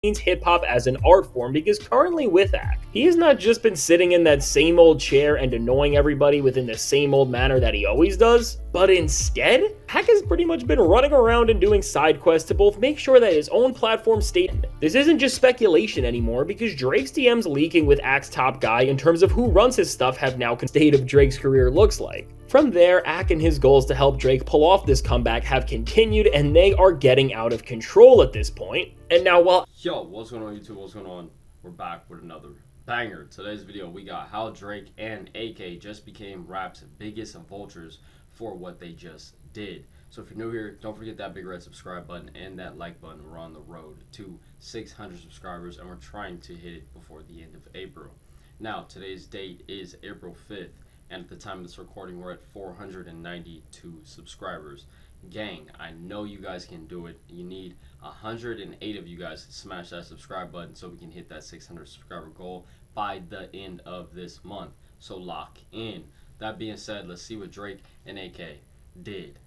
hip-hop as an art form, because currently with Ak, he has not just been sitting in that same old chair and annoying everybody within the same old manner that he always does, but instead, Ak has pretty much been running around and doing side quests to both make sure that his own platform stays. This isn't just speculation anymore, because Drake's DMs leaking with Ak's top guy in terms of who runs his stuff have now the state of Drake's career looks like. From there, Ak and his goals to help Drake pull off this comeback have continued, and they are getting out of control at this point. And now while Yo, what's going on YouTube? What's going on? We're back with another banger. Today's video we got how Drake and AK just became rap's biggest vultures for what they just did. So if you're new here, don't forget that big red subscribe button and that like button. We're on the road to 600 subscribers and we're trying to hit it before the end of April. Now today's date is April 5th. And at the time of this recording, we're at 492 subscribers. Gang, I know you guys can do it. You need 108 of you guys to smash that subscribe button so we can hit that 600 subscriber goal by the end of this month. So lock in. That being said, let's see what Drake and AK did.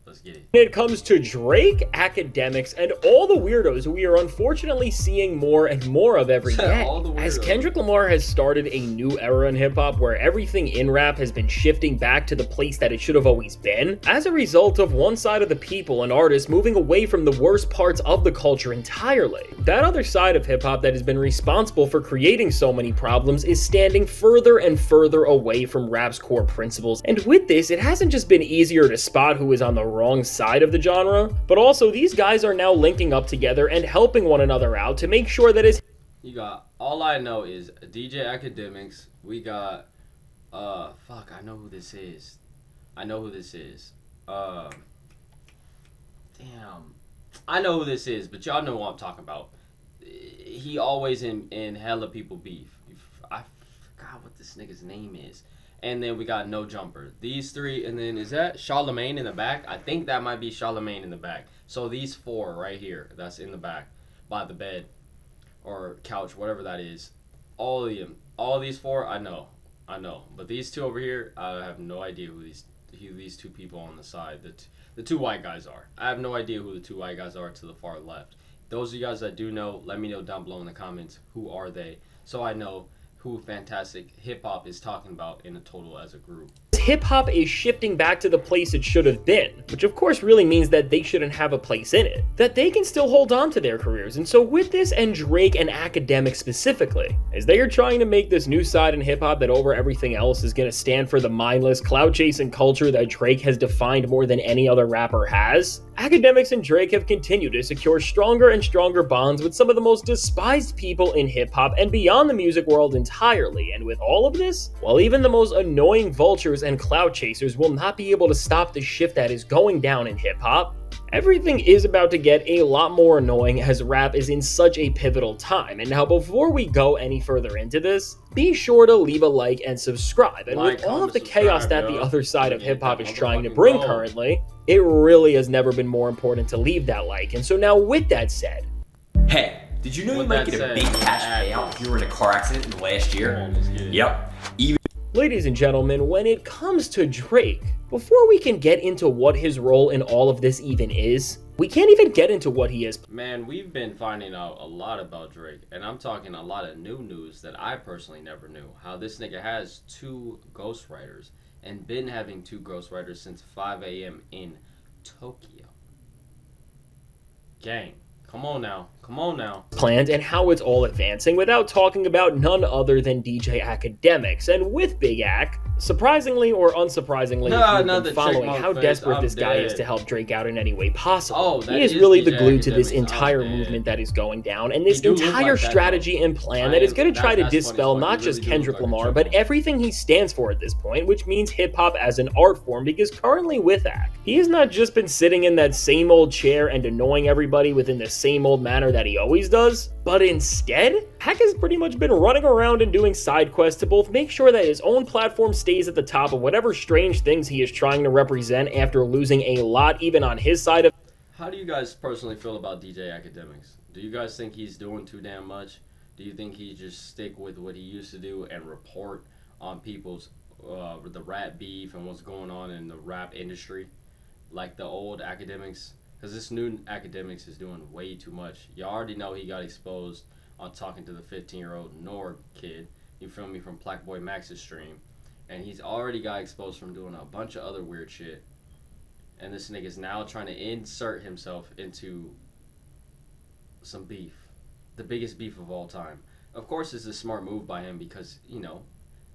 Let's get it. When it comes to Drake, Akademiks, and all the weirdos we are unfortunately seeing more and more of every day, as Kendrick Lamar has started a new era in hip-hop where everything in rap has been shifting back to the place that it should have always been, as a result of one side of the people and artists moving away from the worst parts of the culture entirely. That other side of hip-hop that has been responsible for creating so many problems is standing further and further away from rap's core principles, and with this, it hasn't just been easier to spot who is on the wrong side of the genre, but also these guys are now linking up together and helping one another out to make sure that it's. You got All I Know Is DJ Akademiks. We got fuck, I know who this is. Damn. I know who this is, but y'all know what I'm talking about. He always in hella people beef. I forgot what this nigga's name is. And then we got No Jumper. These three, and then is that Charlemagne in the back? I think that might be Charlemagne in the back. So these four right here, that's in the back by the bed or couch, whatever that is. All of them, all these four, I know. But these two over here, I have no idea who these two people on the side, the two white guys are. I have no idea who the two white guys are to the far left. Those of you guys that do know, let me know down below in the comments who are they, so I know who Fantastic Hip Hop is talking about in a total as a group. Hip-hop is shifting back to the place it should have been, which of course really means that they shouldn't have a place in it, that they can still hold on to their careers. And so with this, and Drake and Akademiks specifically, as they are trying to make this new side in hip-hop that over everything else is going to stand for the mindless cloud-chasing culture that Drake has defined more than any other rapper has, Akademiks and Drake have continued to secure stronger and stronger bonds with some of the most despised people in hip-hop and beyond the music world entirely. And with all of this, while even the most annoying vultures and cloud chasers will not be able to stop the shift that is going down in hip-hop, everything is about to get a lot more annoying as rap is in such a pivotal time. And now before we go any further into this, be sure to leave a like and subscribe. And with all of the chaos that the other side of hip-hop is trying to bring currently, it really has never been more important to leave that like. And so now with that said, hey, did you know you might get a big cash payout if you were in a car accident in the last year? Yep. Ladies and gentlemen, when it comes to Drake, before we can get into what his role in all of this even is, we can't even get into what he is. Man, we've been finding out a lot about Drake, and I'm talking a lot of new news that I personally never knew. How this nigga has 2 ghostwriters, and been having 2 ghostwriters since 5 a.m. in Tokyo. Gang. Come on now. Planned and how it's all advancing without talking about none other than DJ Akademiks. And with Big Ak, surprisingly or unsurprisingly, if you've been following how desperate this guy is to help Drake out in any way possible, he is really the glue to this entire movement that is going down, and this entire strategy and plan that is going to try to dispel not just Kendrick Lamar, but everything he stands for at this point, which means hip-hop as an art form, because currently with Ak, he has not just been sitting in that same old chair and annoying everybody within the same old manner that he always does, but instead, Ak has pretty much been running around and doing side quests to both make sure that his own platform stays at the top of whatever strange things he is trying to represent after losing a lot even on his side of. How do you guys personally feel about DJ Akademiks? Do you guys think he's doing too damn much? Do you think he just stick with what he used to do and report on people's the rap beef and what's going on in the rap industry, like the old Akademiks? Because this new Akademiks is doing way too much. You already know he got exposed on talking to the 15-year-old Nord kid. You feel me, from Black Boy Max's stream. And he's already got exposed from doing a bunch of other weird shit. And this nigga's now trying to insert himself into some beef. The biggest beef of all time. Of course, it's a smart move by him because, you know,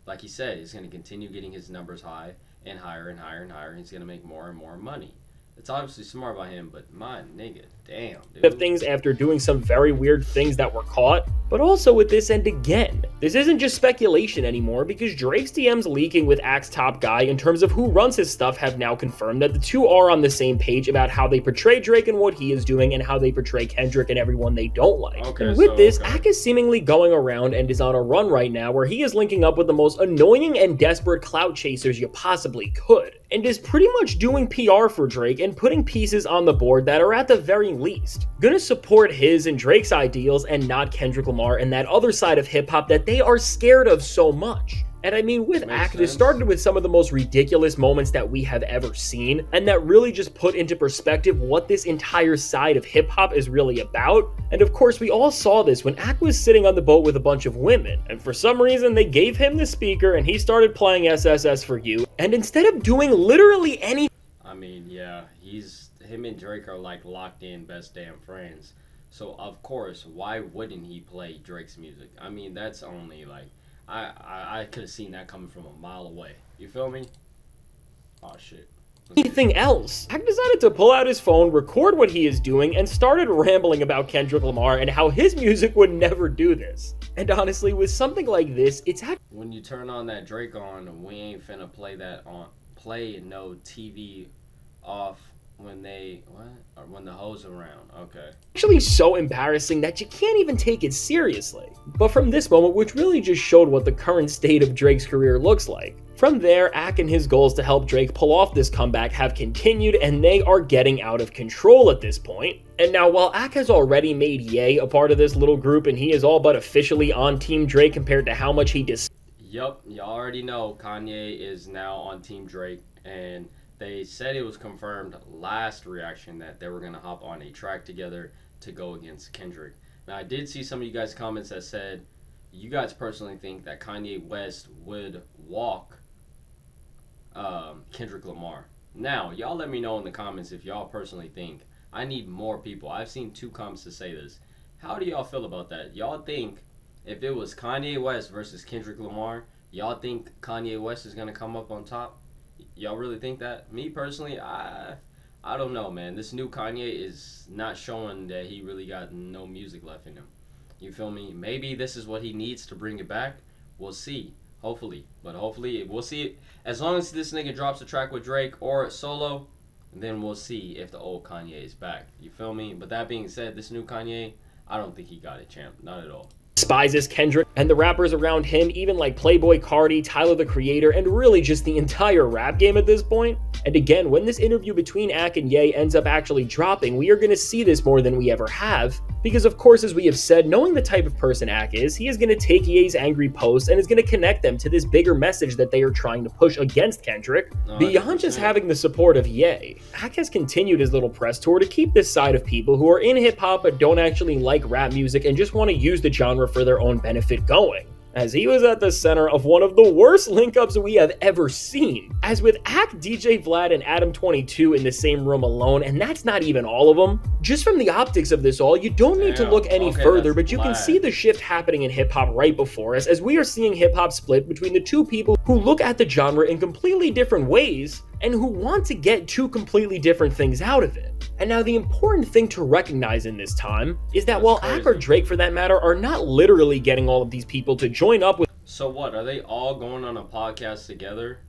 like he said, he's going to continue getting his numbers high and higher and higher and higher. And he's going to make more and more money. It's obviously smart by him, but my nigga, damn, dude. Of things after doing some very weird things that were caught, but also with this end again. This isn't just speculation anymore because Drake's DMs leaking with Axe Top Guy in terms of who runs his stuff have now confirmed that the two are on the same page about how they portray Drake and what he is doing and how they portray Kendrick and everyone they don't like. Okay, and with this, Axe is seemingly going around and is on a run right now where he is linking up with the most annoying and desperate clout chasers you possibly could, and is pretty much doing PR for Drake and putting pieces on the board that are at the very least gonna support his and Drake's ideals and not Kendrick Lamar and that other side of hip-hop that they are scared of so much. And I mean, with Axe, this started with some of the most ridiculous moments that we have ever seen, and that really just put into perspective what this entire side of hip-hop is really about. And of course, we all saw this when Axe was sitting on the boat with a bunch of women, and for some reason, they gave him the speaker and he started playing SSS for You, and instead of doing literally any— I mean, yeah, him and Drake are like locked in best damn friends. So, of course, why wouldn't he play Drake's music? I mean, that's only like, I could have seen that coming from a mile away. You feel me? Oh, shit. anything else. Axe decided to pull out his phone, record what he is doing, and started rambling about Kendrick Lamar and how his music would never do this. And honestly, with something like this, it's actually— when you turn on that Drake on, we ain't finna play that on, play no TV off when they, what? Or when the hoes around, okay. actually so embarrassing that you can't even take it seriously. But from this moment, which really just showed what the current state of Drake's career looks like. From there, Axe and his goals to help Drake pull off this comeback have continued, and they are getting out of control at this point. And now, while Axe has already made Ye a part of this little group, and he is all but officially on Team Drake compared to how much he Yup, you already know Kanye is now on Team Drake, and they said it was confirmed last reaction that they were going to hop on a track together to go against Kendrick. Now, I did see some of you guys' comments that said you guys personally think that Kanye West would walk Kendrick Lamar. Now, y'all let me know in the comments if y'all personally think. I need more people. I've seen 2 comments to say this. How do y'all feel about that? Y'all think if it was Kanye West versus Kendrick Lamar, y'all think Kanye West is going to come up on top? Y'all really think that? Me personally, I don't know, man. This new Kanye is not showing that he really got no music left in him. You feel me? Maybe this is what he needs to bring it back. We'll see. Hopefully. But hopefully, we'll see it. As long as this nigga drops a track with Drake or solo, then we'll see if the old Kanye is back. You feel me? But that being said, this new Kanye, I don't think he got it, champ. Not at all. despises Kendrick and the rappers around him, even like Playboi Carti, Tyler the Creator, and really just the entire rap game at this point. And again, when this interview between Ak and Ye ends up actually dropping, we are going to see this more than we ever have. Because of course, as we have said, knowing the type of person Ak is, he is going to take Ye's angry posts and is going to connect them to this bigger message that they are trying to push against Kendrick. Beyond just having the support of Ye, Ak has continued his little press tour to keep this side of people who are in hip-hop but don't actually like rap music and just want to use the genre for their own benefit going, as he was at the center of one of the worst link-ups we have ever seen. As with Ak, DJ Vlad, and Adam22 in the same room alone, and that's not even all of them. Just from the optics of this all, you don't need to look any further, but you can see the shift happening in hip-hop right before us, as we are seeing hip-hop split between the two people who look at the genre in completely different ways, and who want to get two completely different things out of it. And now the important thing to recognize in this time is that while Ak or Drake for that matter are not literally getting all of these people to join up with— So what, are they all going on a podcast together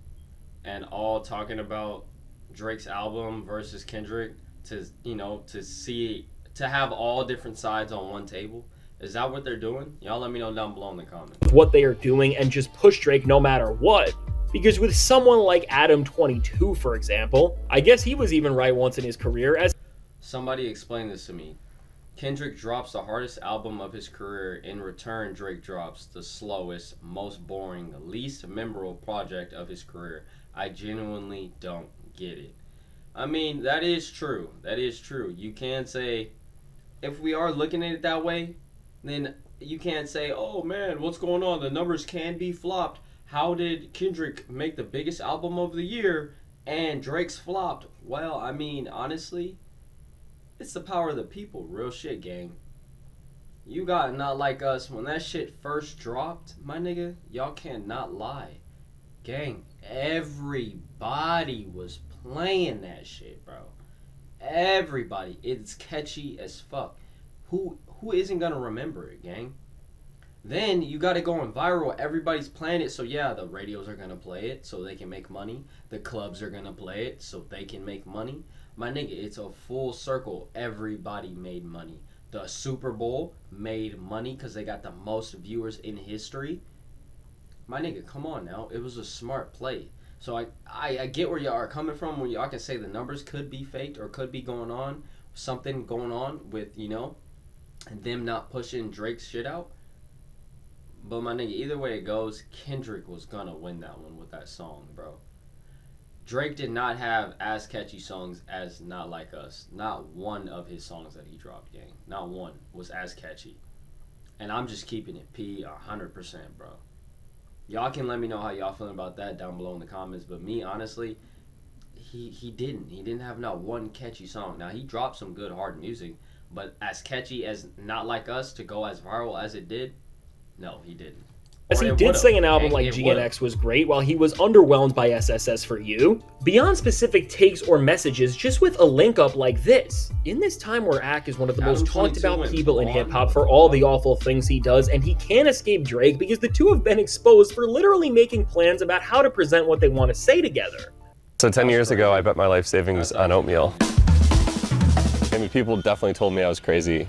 and all talking about Drake's album versus Kendrick to, you know, to have all different sides on one table? Is that what they're doing? Y'all let me know down below in the comments. What they are doing and just push Drake no matter what. Because with someone like Adam22, for example, I guess he was even right once in his career as— Somebody explain this to me. Kendrick drops the hardest album of his career. In return, Drake drops the slowest, most boring, least memorable project of his career. I genuinely don't get it. I mean, that is true. That is true. You can say, if we are looking at it that way, then you can't say, oh man, what's going on? The numbers can be flopped. How did Kendrick make the biggest album of the year and Drake's flopped? Well, I mean, honestly, it's the power of the people. Real shit, gang. You got Not Like Us. When that shit first dropped, my nigga, y'all cannot lie. Gang, everybody was playing that shit, bro. Everybody. It's catchy as fuck. Who isn't gonna remember it, gang? Then you got it going viral. Everybody's playing it, so yeah, the radios are gonna play it so they can make money. The clubs are gonna play it so they can make money. My nigga, it's a full circle. Everybody made money. The Super Bowl made money because they got the most viewers in history. My nigga, come on now. It was a smart play. So I get where y'all are coming from when y'all can say the numbers could be faked or could be something going on with, them not pushing Drake's shit out. But my nigga, either way it goes, Kendrick was gonna win that one with that song, bro. Drake did not have as catchy songs as Not Like Us. Not one of his songs that he dropped, gang. Not one was as catchy. And I'm just keeping it P 100%, bro. Y'all can let me know how y'all feeling about that down below in the comments. But me, honestly, he didn't have not one catchy song. Now, he dropped some good hard music. But as catchy as Not Like Us to go as viral as it did, no, he didn't. As he did say an album like GNX was great, while he was underwhelmed by SSS for You. Beyond specific takes or messages, just with a link up like this. In this time where Ak is one of the most talked about people in hip-hop for all the awful things he does, and he can't escape Drake because the two have been exposed for literally making plans about how to present what they want to say together. So 10 years ago, I bet my life savings on oatmeal. I mean, people definitely told me I was crazy.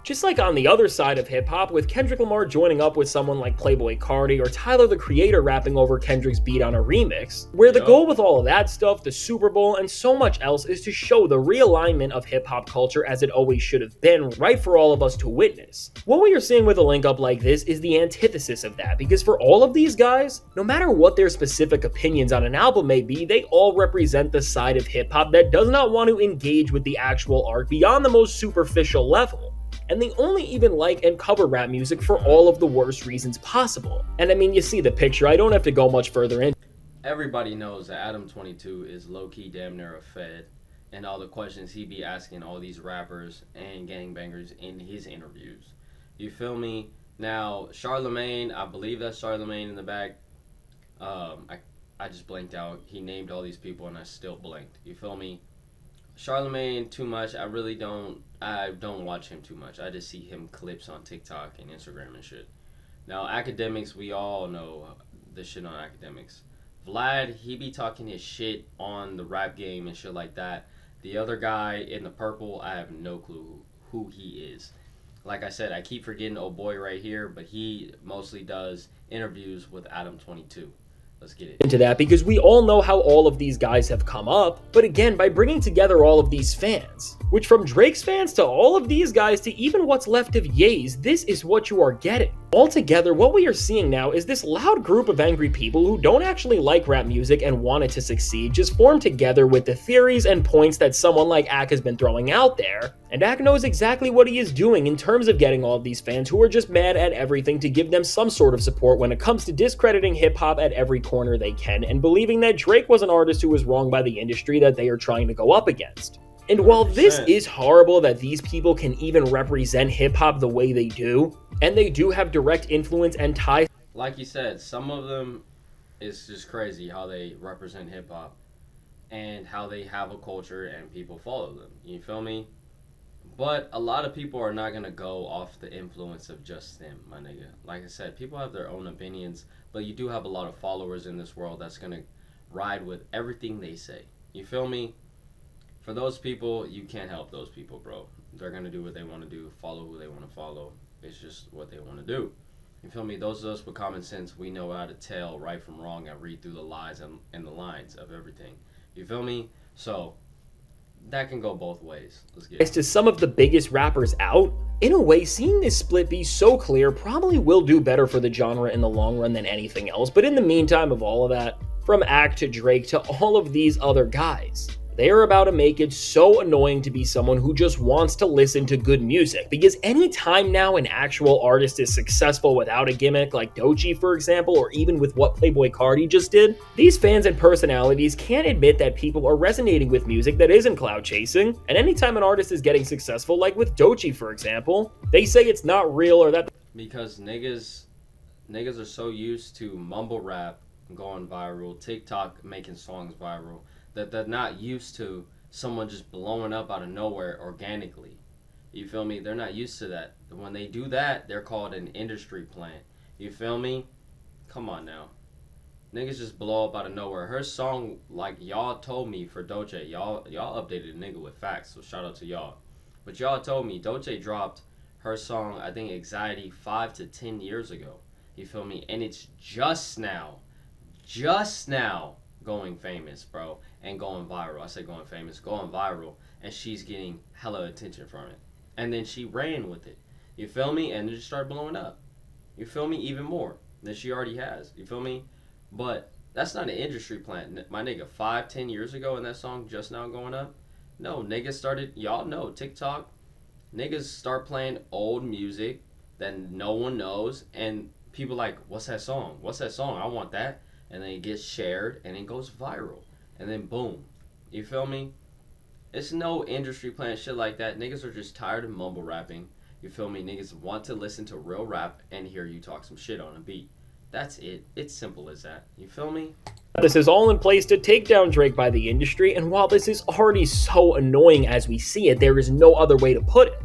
Just like on the other side of hip-hop, with Kendrick Lamar joining up with someone like Playboi Carti or Tyler the Creator rapping over Kendrick's beat on a remix, where the goal with all of that stuff, the Super Bowl, and so much else is to show the realignment of hip-hop culture as it always should have been, right for all of us to witness. What we are seeing with a link-up like this is the antithesis of that, because for all of these guys, no matter what their specific opinions on an album may be, they all represent the side of hip-hop that does not want to engage with the actual art beyond the most superficial level. And they only even like and cover rap music for all of the worst reasons possible. And I mean, you see the picture, I don't have to go much further in. Everybody knows that Adam 22 is low-key damn near a fed, and all the questions he be asking all these rappers and gangbangers in his interviews. You feel me? Now, Charlemagne, I believe that's Charlemagne in the back. I just blanked out. He named all these people and I still blanked. You feel me? Charlemagne too much. I don't watch him too much. I just see him clips on TikTok and Instagram and shit. Now, Akademiks, we all know the shit on Akademiks. Vlad, he be talking his shit on the rap game and shit like that. The other guy in the purple, I have no clue who he is. Like I said, I keep forgetting old boy right here, but he mostly does interviews with Adam 22. Let's get into that, because we all know how all of these guys have come up, but again, by bringing together all of these fans, which from Drake's fans to all of these guys to even what's left of Ye's, this is what you are getting. Altogether, what we are seeing now is this loud group of angry people who don't actually like rap music and want it to succeed just form together with the theories and points that someone like Ak has been throwing out there, and Ak knows exactly what he is doing in terms of getting all of these fans who are just mad at everything to give them some sort of support when it comes to discrediting hip-hop at every corner they can and believing that Drake was an artist who was wronged by the industry that they are trying to go up against. And while this is horrible that these people can even represent hip-hop the way they do, and they do have direct influence and ties. Like you said, some of them is just crazy how they represent hip-hop and how they have a culture and people follow them. You feel me? But a lot of people are not going to go off the influence of just them, my nigga. Like I said, people have their own opinions, but you do have a lot of followers in this world that's going to ride with everything they say. You feel me? For those people, you can't help those people, bro. They're going to do what they want to do, follow who they want to follow. It's just what they want to do. You feel me? Those of us with common sense, we know how to tell right from wrong and read through the lies and the lines of everything. You feel me? So, that can go both ways. Let's get it. As to some of the biggest rappers out, in a way, seeing this split be so clear probably will do better for the genre in the long run than anything else. But in the meantime of all of that, from Ak to Drake to all of these other guys, They are about to make it so annoying to be someone who just wants to listen to good music, because anytime now an actual artist is successful without a gimmick, like Doechii for example, or even with what Playboi Carti just did, these fans and personalities can't admit that people are resonating with music that isn't cloud chasing. And anytime an artist is getting successful, like with Doechii for example, they say it's not real or that because niggas are so used to mumble rap going viral, TikTok making songs viral, that they're not used to someone just blowing up out of nowhere organically. You feel me? They're not used to that. When they do that, they're called an industry plant. You feel me? Come on now. Niggas just blow up out of nowhere. Her song, like y'all told me for Doechii, y'all updated a nigga with facts, so shout out to y'all. But y'all told me Doechii dropped her song, I think Anxiety, 5 to 10 years ago. You feel me? And it's just now going famous, bro, and going viral. I say going famous, going viral, and she's getting hella attention from it. And then she ran with it. You feel me? And it just started blowing up. You feel me? Even more than she already has. You feel me? But that's not an industry plant. My nigga, 5-10 years ago, and that song just now going up. No, niggas started, y'all know, TikTok. Niggas start playing old music that no one knows, and people like, what's that song? What's that song? I want that. And then it gets shared, and it goes viral. And then boom. You feel me? It's no industry plant shit like that. Niggas are just tired of mumble rapping. You feel me? Niggas want to listen to real rap and hear you talk some shit on a beat. That's it. It's simple as that. You feel me? this is all in place to take down Drake by the industry, and while this is already so annoying as we see it, there is no other way to put it.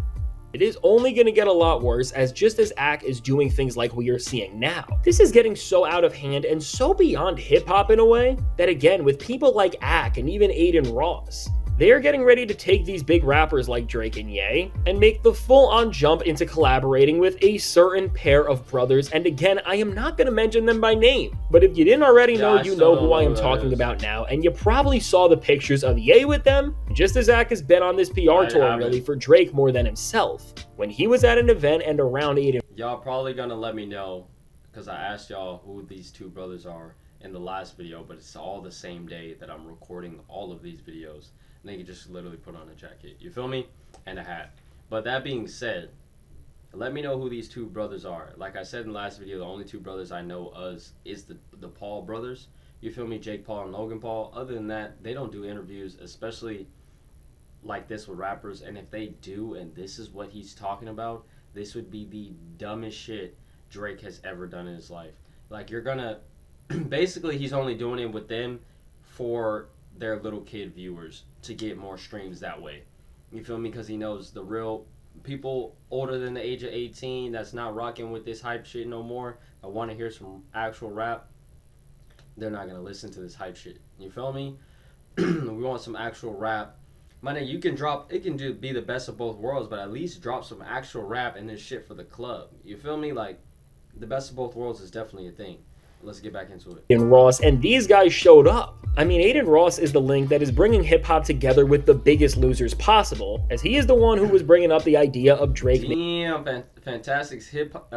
It is only going to get a lot worse, as just as Ak is doing things like we are seeing now, this is getting so out of hand and so beyond hip-hop in a way, that again, with people like Ak and even Adin Ross, they are getting ready to take these big rappers like Drake and Ye and make the full-on jump into collaborating with a certain pair of brothers. And again, I am not going to mention them by name, but if you didn't already know, you know who I am talking about now, and you probably saw the pictures of Ye with them, just as Ak has been on this PR tour really for Drake more than himself. When he was at an event and around Adin, y'all probably gonna let me know, because I asked y'all who these two brothers are in the last video, but it's all the same day that I'm recording all of these videos. And they can just literally put on a jacket, you feel me, and a hat. But that being said, let me know who these two brothers are. Like I said in the last video, the only two brothers I know is the Paul brothers, you feel me, Jake Paul and Logan Paul. Other than that, they don't do interviews, especially like this with rappers. And if they do, and this is what he's talking about, this would be the dumbest shit Drake has ever done in his life. Like, you're gonna basically, he's only doing it with them for their little kid viewers to get more streams that way, you feel me, because he knows the real people older than the age of 18 that's not rocking with this hype shit no more, I want to hear some actual rap, they're not gonna listen to this hype shit, you feel me. We want some actual rap. My nigga, you can drop, it can be the best of both worlds, but at least drop some actual rap and this shit for the club, you feel me. Like, the best of both worlds is definitely a thing. Let's get back into it. Adin Ross, and these guys showed up. I mean, Adin Ross is the link that is bringing hip-hop together with the biggest losers possible, as he is the one who was bringing up the idea of Drake. Damn, Fantastic Hip Hop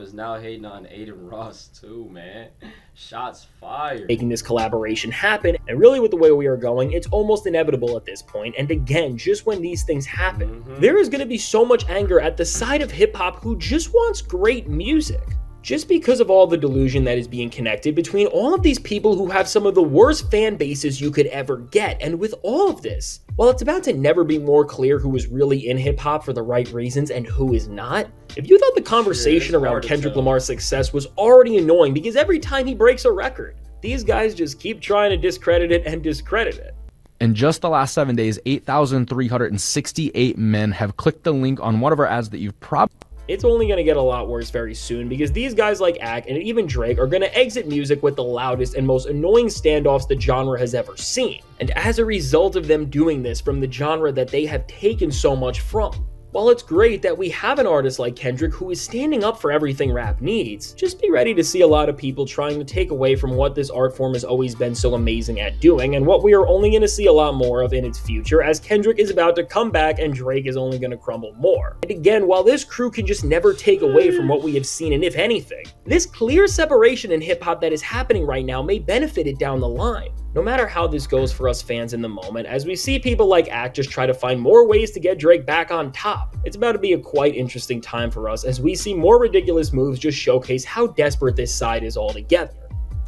is now hating on Adin Ross too, man. Shots fired. Making this collaboration happen, and really with the way we are going, it's almost inevitable at this point. And again, just when these things happen, there is going to be so much anger at the side of hip-hop who just wants great music. Just because of all the delusion that is being connected between all of these people who have some of the worst fan bases you could ever get. And with all of this, while it's about to never be more clear who is really in hip-hop for the right reasons and who is not, if you thought the conversation around Kendrick Lamar's success was already annoying because every time he breaks a record, these guys just keep trying to discredit it and discredit it. In just the last 7 days, 8,368 men have clicked the link on one of our ads that you've probably... It's only going to get a lot worse very soon, because these guys like Ak and even Drake are going to exit music with the loudest and most annoying standoffs the genre has ever seen. And as a result of them doing this from the genre that they have taken so much from, while it's great that we have an artist like Kendrick who is standing up for everything rap needs, just be ready to see a lot of people trying to take away from what this art form has always been so amazing at doing, and what we are only going to see a lot more of in its future, as Kendrick is about to come back and Drake is only going to crumble more. And again, while this crew can just never take away from what we have seen, and if anything, this clear separation in hip-hop that is happening right now may benefit it down the line. No matter how this goes for us fans in the moment, as we see people like Act just try to find more ways to get Drake back on top, it's about to be a quite interesting time for us as we see more ridiculous moves just showcase how desperate this side is altogether.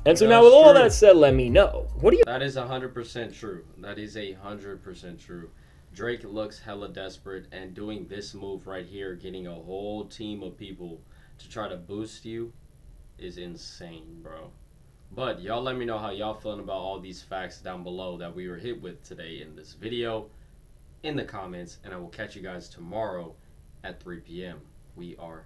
And so now with all that said, let me know, what do you— That is 100% true. That is 100% true. Drake looks hella desperate, and doing this move right here, getting a whole team of people to try to boost you, is insane, bro. But y'all let me know how y'all feeling about all these facts down below that we were hit with today in this video in the comments, and I will catch you guys tomorrow at 3 p.m. We are